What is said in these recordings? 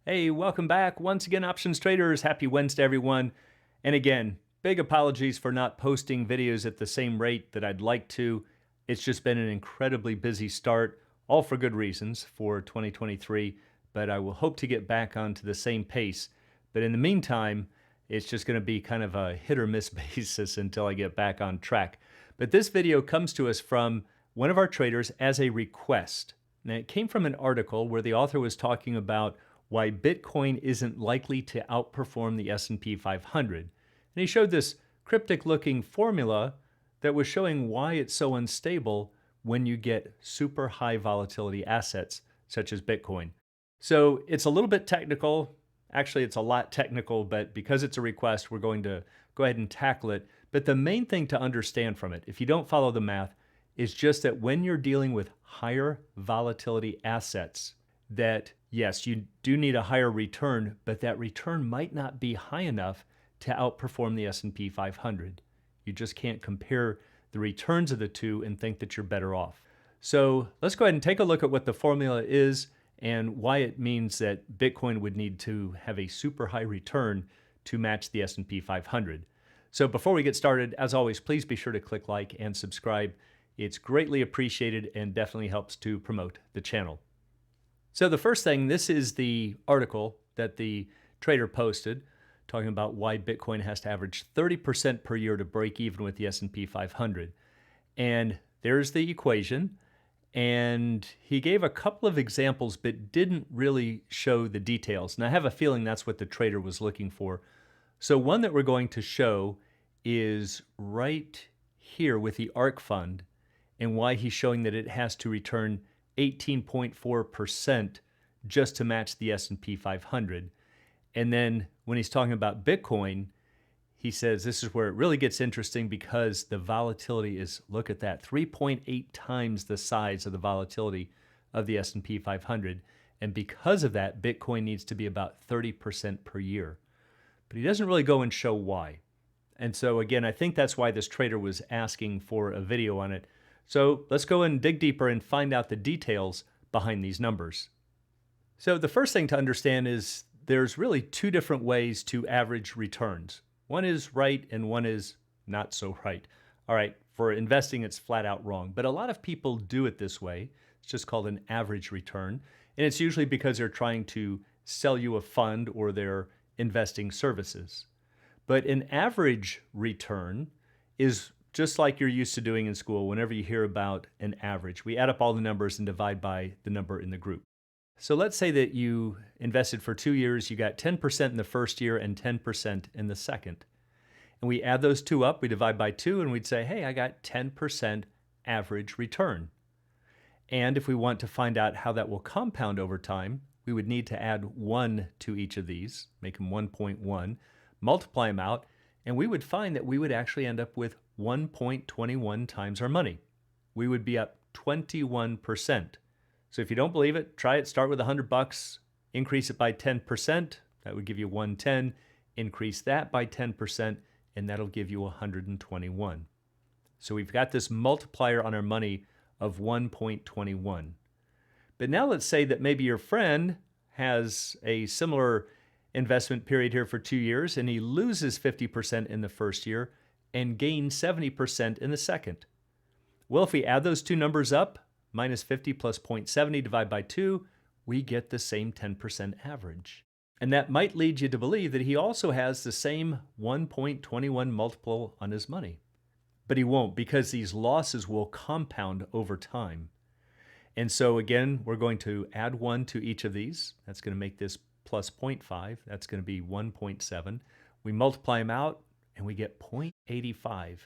Hey, welcome back. Once again, options traders. Happy Wednesday, everyone. And again, big apologies for not posting videos at the same rate that I'd like to. It's just been an incredibly busy start, all for good reasons for 2023, but I will hope to get back onto the same pace. But in the meantime, it's just going to be kind of a hit or miss basis until I get back on track. But this video comes to us from one of our traders as a request. Now, it came from an article where the author was talking about why Bitcoin isn't likely to outperform the S&P 500. And he showed this cryptic-looking formula that was showing why it's so unstable when you get super high volatility assets such as Bitcoin. So it's a little bit technical. Actually, it's a lot technical, but because it's a request, we're going to go ahead and tackle it. But the main thing to understand from it, if you don't follow the math, is just that when you're dealing with higher volatility assets, that yes, you do need a higher return, but that return might not be high enough to outperform the S&P 500. You just can't compare the returns of the two and think that you're better off. So let's go ahead and take a look at what the formula is and why it means that Bitcoin would need to have a super high return to match the S&P 500. So before we get started, as always, please be sure to click like and subscribe. It's greatly appreciated and definitely helps to promote the channel. So the first thing, this is the article that the trader posted talking about why Bitcoin has to average 30% per year to break even with the S&P 500. And there's the equation. And he gave a couple of examples, but didn't really show the details. And I have a feeling that's what the trader was looking for. So one that we're going to show is right here with the ARK fund and why he's showing that it has to return 18.4% just to match the S&P 500. And then when he's talking about Bitcoin, he says this is where it really gets interesting because the volatility is, look at that, 3.8 times the size of the volatility of the S&P 500. And because of that, Bitcoin needs to be about 30% per year. But he doesn't really go and show why. And so again, I think that's why this trader was asking for a video on it. So let's go and dig deeper and find out the details behind these numbers. So the first thing to understand is there's really two different ways to average returns. One is right and one is not so right. All right, for investing, it's flat out wrong, but a lot of people do it this way. It's just called an average return. And it's usually because they're trying to sell you a fund or they're investing services. But an average return is just like you're used to doing in school. Whenever you hear about an average, we add up all the numbers and divide by the number in the group. So let's say that you invested for 2 years, you got 10% in the first year and 10% in the second. And we add those two up, we divide by 2, and we'd say, hey, I got 10% average return. And if we want to find out how that will compound over time, we would need to add 1 to each of these, make them 1.1, multiply them out, and we would find that we would actually end up with 1.21 times our money. We would be up 21%. So if you don't believe it, try it. Start with $100, increase it by 10%. That would give you 110. Increase that by 10%, and that'll give you 121. So we've got this multiplier on our money of 1.21. But now let's say that maybe your friend has a similar investment period here for 2 years, and he loses 50% in the first year and gains 70% in the second. Well, if we add those two numbers up, minus 50 plus 0.70 divided by 2, we get the same 10% average. And that might lead you to believe that he also has the same 1.21 multiple on his money. But he won't, because these losses will compound over time. And so again, we're going to add 1 to each of these. That's going to make this plus 0.5. That's going to be 1.7. We multiply them out, and we get 0.85.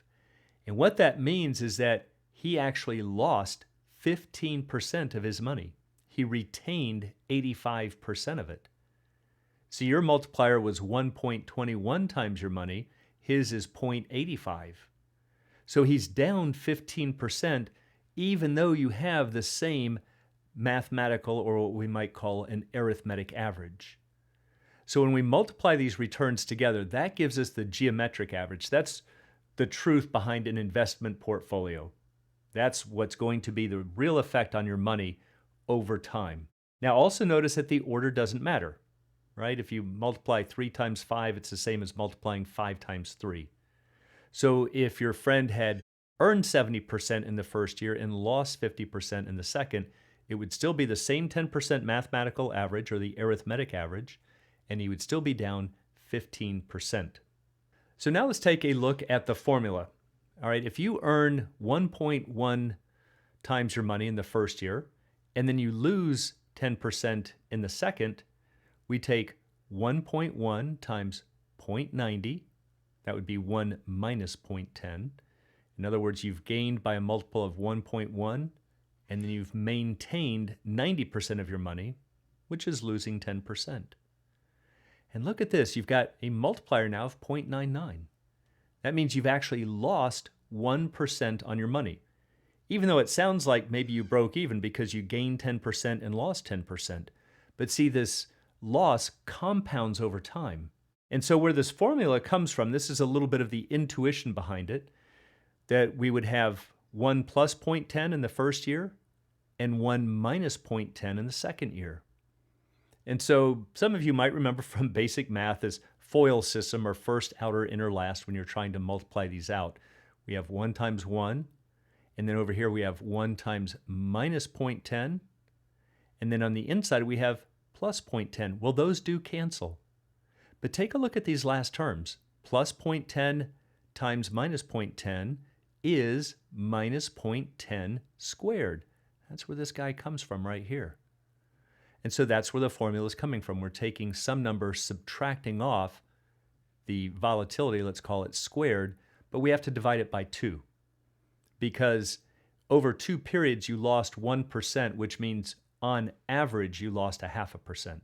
And what that means is that he actually lost 15% of his money. He retained 85% of it. So your multiplier was 1.21 times your money. His is 0.85. So he's down 15%, even though you have the same mathematical, or what we might call an arithmetic average. So when we multiply these returns together, that gives us the geometric average. That's the truth behind an investment portfolio. That's what's going to be the real effect on your money over time. Now also notice that the order doesn't matter. right? If you multiply 3 times 5, it's the same as multiplying 5 times 3. So if your friend had earned 70% in the first year and lost 50% in the second, it would still be the same 10% mathematical average or the arithmetic average, and he would still be down 15%. So now let's take a look at the formula. All right, if you earn 1.1 times your money in the first year, and then you lose 10% in the second, we take 1.1 times 0.90. That would be 1 minus 0.10. In other words, you've gained by a multiple of 1.1, and then you've maintained 90% of your money, which is losing 10%. And look at this, you've got a multiplier now of 0.99. That means you've actually lost 1% on your money, even though it sounds like maybe you broke even because you gained 10% and lost 10%. But see, this loss compounds over time. And so where this formula comes from, this is a little bit of the intuition behind it, that we would have 1 plus 0.10 in the first year and 1 minus 0.10 in the second year. And so some of you might remember from basic math this FOIL system, or first, outer, inner, last, when you're trying to multiply these out. We have 1 times 1, and then over here we have 1 times minus 0.10, and then on the inside we have plus 0.10. Well, those do cancel. But take a look at these last terms. Plus 0.10 times minus 0.10 is minus 0.10 squared. That's where this guy comes from right here. And so that's where the formula is coming from. We're taking some number, subtracting off the volatility, let's call it squared, but we have to divide it by 2. Because over 2 periods you lost 1%, which means on average you lost 0.5%.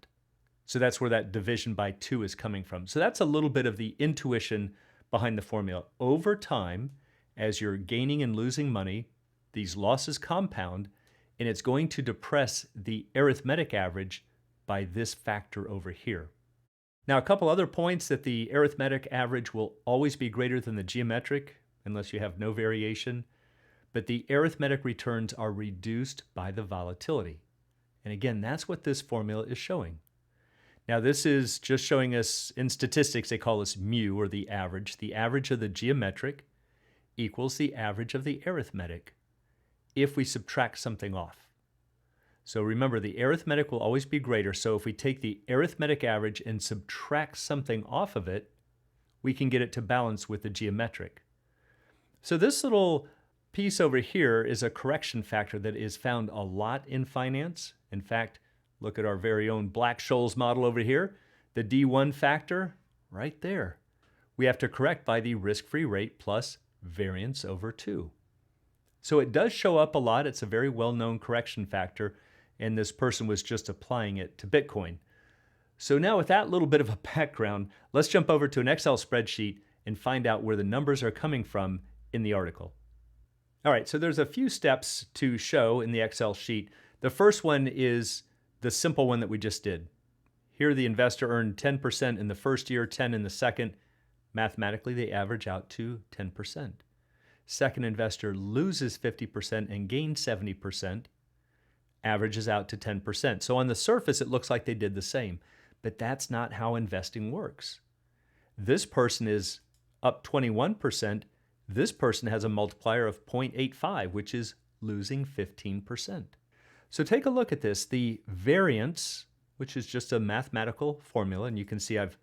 So that's where that division by 2 is coming from. So that's a little bit of the intuition behind the formula. Over time, as you're gaining and losing money, these losses compound, and it's going to depress the arithmetic average by this factor over here. Now, a couple other points: that the arithmetic average will always be greater than the geometric unless you have no variation, but the arithmetic returns are reduced by the volatility. And again, that's what this formula is showing. Now, this is just showing us, in statistics, they call this mu, or the average. The average of the geometric equals the average of the arithmetic if we subtract something off. So remember, the arithmetic will always be greater. So if we take the arithmetic average and subtract something off of it, we can get it to balance with the geometric. So this little piece over here is a correction factor that is found a lot in finance. In fact, look at our very own Black-Scholes model over here. The D1 factor, right there. We have to correct by the risk-free rate plus variance over 2. So it does show up a lot. It's a very well-known correction factor, and this person was just applying it to Bitcoin. So now, with that little bit of a background, let's jump over to an Excel spreadsheet and find out where the numbers are coming from in the article. All right, so there's a few steps to show in the Excel sheet. The first one is the simple one that we just did. Here the investor earned 10% in the first year, 10 in the second. Mathematically, they average out to 10%. Second investor loses 50% and gains 70%, averages out to 10%. So on the surface, it looks like they did the same, but that's not how investing works. This person is up 21%. This person has a multiplier of 0.85, which is losing 15%. So take a look at this. The variance, which is just a mathematical formula, and you can see I've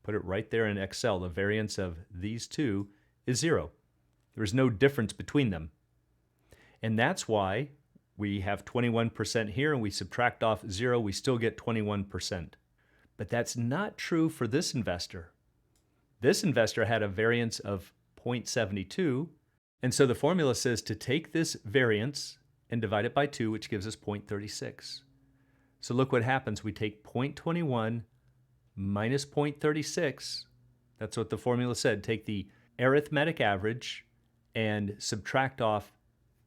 put it right there in Excel. The variance of these two is 0. There's no difference between them. And that's why we have 21% here, and we subtract off 0, we still get 21%. But that's not true for this investor. This investor had a variance of 0.72, and so the formula says to take this variance and divide it by 2, which gives us 0.36. So look what happens. We take 0.21 minus 0.36. That's what the formula said. Take the arithmetic average and subtract off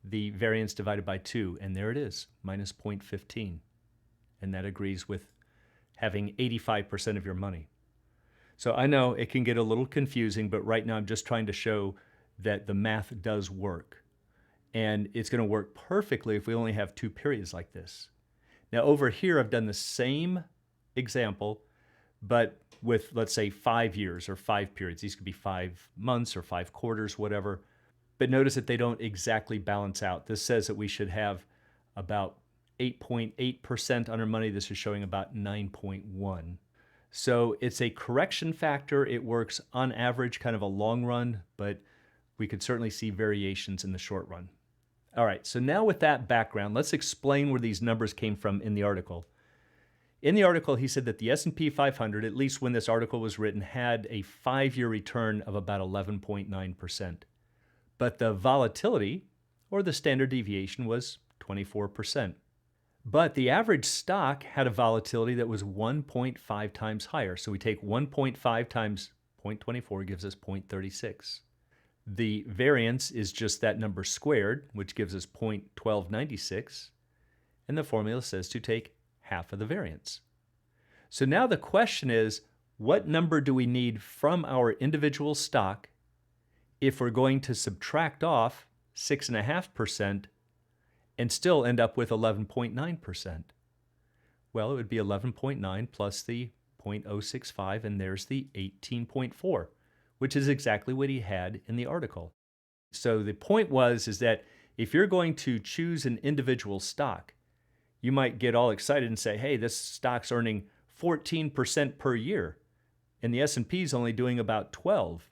the variance divided by 2, and there it is, minus 0.15. And that agrees with having 85% of your money. So I know it can get a little confusing, but right now I'm just trying to show that the math does work. And it's going to work perfectly if we only have 2 periods like this. Now over here, I've done the same example, but with, let's say, 5 years or 5 periods. These could be 5 months or 5 quarters, whatever. But notice that they don't exactly balance out. This says that we should have about 8.8% on our money. This is showing about 9.1. So it's a correction factor. It works on average, kind of a long run, but we could certainly see variations in the short run. All right, so now with that background, let's explain where these numbers came from in the article. In the article, he said that the S&P 500, at least when this article was written, had a 5-year return of about 11.9%. But the volatility, or the standard deviation, was 24%. But the average stock had a volatility that was 1.5 times higher. So we take 1.5 times 0.24 gives us 0.36. The variance is just that number squared, which gives us 0.1296. And the formula says to take half of the variance. So now the question is, what number do we need from our individual stock if we're going to subtract off 6.5% and still end up with 11.9%? Well, it would be 11.9 plus the 0.065, and there's the 18.4, which is exactly what he had in the article. So the point is that if you're going to choose an individual stock, you might get all excited and say, hey, this stock's earning 14% per year, and the S&P is only doing about 12.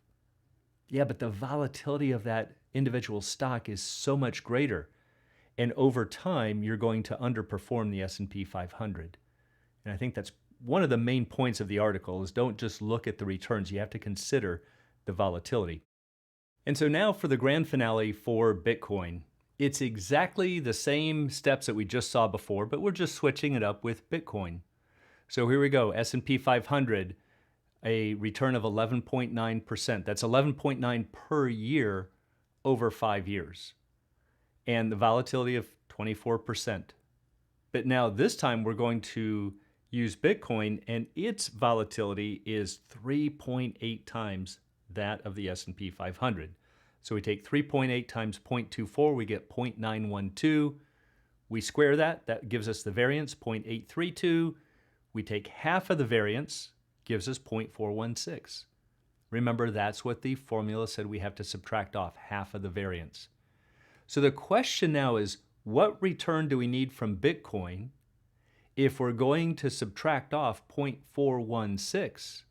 Yeah, but the volatility of that individual stock is so much greater. And over time, you're going to underperform the S&P 500. And I think that's one of the main points of the article is don't just look at the returns. You have to consider the volatility. And so now for the grand finale for Bitcoin. It's exactly the same steps that we just saw before, but we're just switching it up with Bitcoin. So here we go, S&P 500, a return of 11.9%. That's 11.9 per year over 5 years. And the volatility of 24%. But now this time we're going to use Bitcoin, and its volatility is 3.8 times that of the S&P 500. So we take 3.8 times 0.24, we get 0.912. We square that, that gives us the variance, 0.832. We take half of the variance, gives us 0.416. Remember, that's what the formula said we have to subtract off, half of the variance. So the question now is, what return do we need from Bitcoin if we're going to subtract off 0.416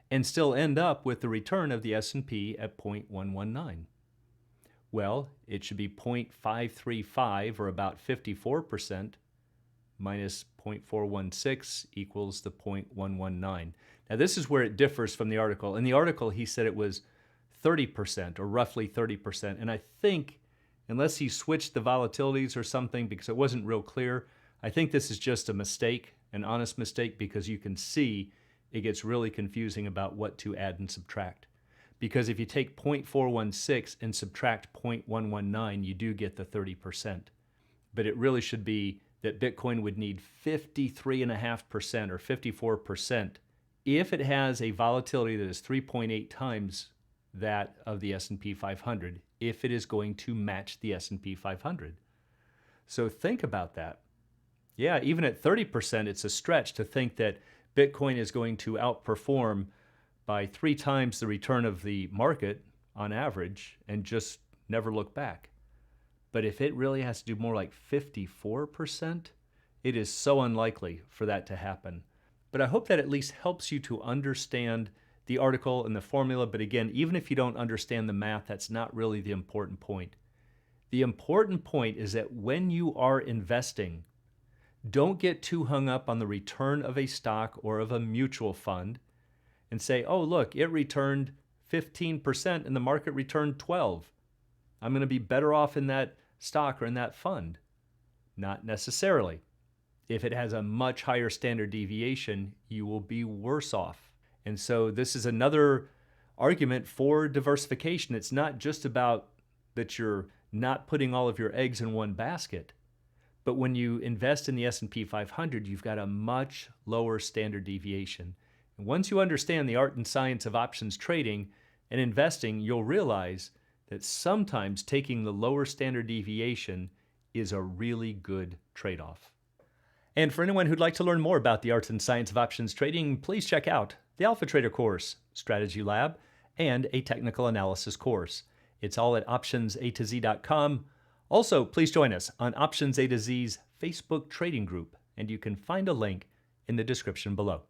and still end up with the return of the S&P at 0.119? Well, it should be 0.535, or about 54%, minus 0.416 equals the 0.119. Now, this is where it differs from the article. In the article, he said it was 30%, or roughly 30%. And I think, unless he switched the volatilities or something, because it wasn't real clear, I think this is just a mistake, an honest mistake, because you can see it gets really confusing about what to add and subtract. Because if you take 0.416 and subtract 0.119, you do get the 30%. But it really should be that Bitcoin would need 53.5% or 54% if it has a volatility that is 3.8 times that of the S&P 500, if it is going to match the S&P 500. So think about that. Yeah, even at 30%, it's a stretch to think that Bitcoin is going to outperform by 3 times the return of the market on average and just never look back. But if it really has to do more like 54%, it is so unlikely for that to happen. But I hope that at least helps you to understand the article and the formula. But again, even if you don't understand the math, that's not really the important point. The important point is that when you are investing, don't get too hung up on the return of a stock or of a mutual fund and say, oh, look, it returned 15% and the market returned 12. I'm going to be better off in that stock or in that fund. Not necessarily. If it has a much higher standard deviation, you will be worse off. And so this is another argument for diversification. It's not just about that you're not putting all of your eggs in one basket. But when you invest in the S&P 500, you've got a much lower standard deviation. And once you understand the art and science of options trading and investing, you'll realize that sometimes taking the lower standard deviation is a really good trade-off. And for anyone who'd like to learn more about the art and science of options trading, please check out the Alpha Trader course, Strategy Lab, and a technical analysis course. It's all at optionsatoz.com. Also, please join us on Options A to Z's Facebook trading group, and you can find a link in the description below.